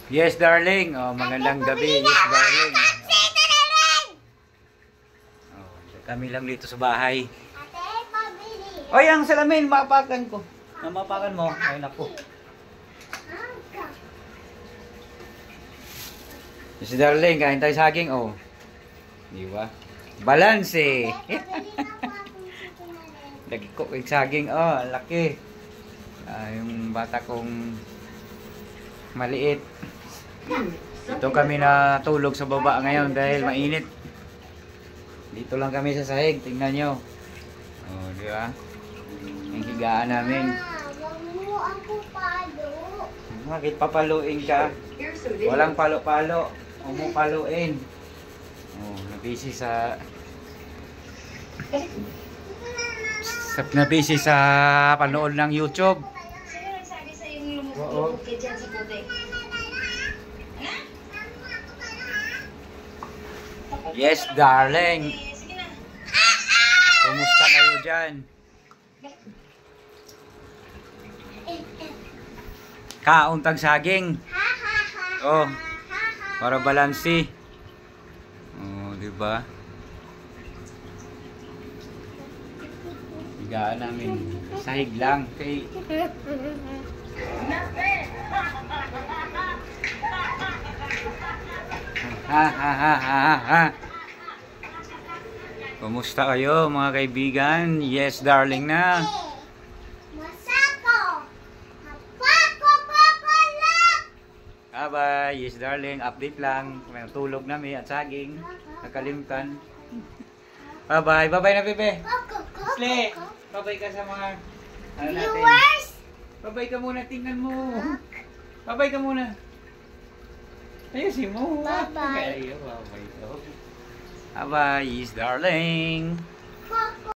Yes, darling. Oh, magandang gabi. Yes, darling. Oh, kami lang dito sa bahay. Oy, ang salamin, mapakan ko. Mapakan mo. Ay, naku. Yes, darling, kain tayo saging. Oh. Di ba? Balanse. Lagi ko kay saging. Oh, laki. Yung bata kong maliit. Dito kami natulog sa baba ngayon dahil mainit. Dito lang kami sa sahig. Tingnan nyo. Oh, di ba? Yung higaan namin. Wag mo ako palo. Bakit papaluin ka? Walang palo-palo. Huwag mo paluin. Oh, nabisi sa nabisi sa panood ng YouTube. Sino nagsabi sa yung Oo. lumukit dyan sa puti? Yes, darling. Sige na. Kumusta kayo dyan? Kauntang saging. Oh, para balansi. Oh, di ba? Higaan namin. Sahig lang. Kay... Ha ha ha ha ha. Kumusta kayo mga kaibigan? Yes, darling na. Masako. Pako pakalak. Bye-bye. Yes, darling. Update lang. May tulog na may at saging. Nakalimtan. Bye-bye. Bye-bye na, bebe. Sle. Bye-bye ka sa mga ano natin. Viewers. Bye-bye ka muna. Tingnan mo. Bye-bye ka muna. Ayusin mo. Bye-bye. Bye-bye. Bye-bye. Yes, darling.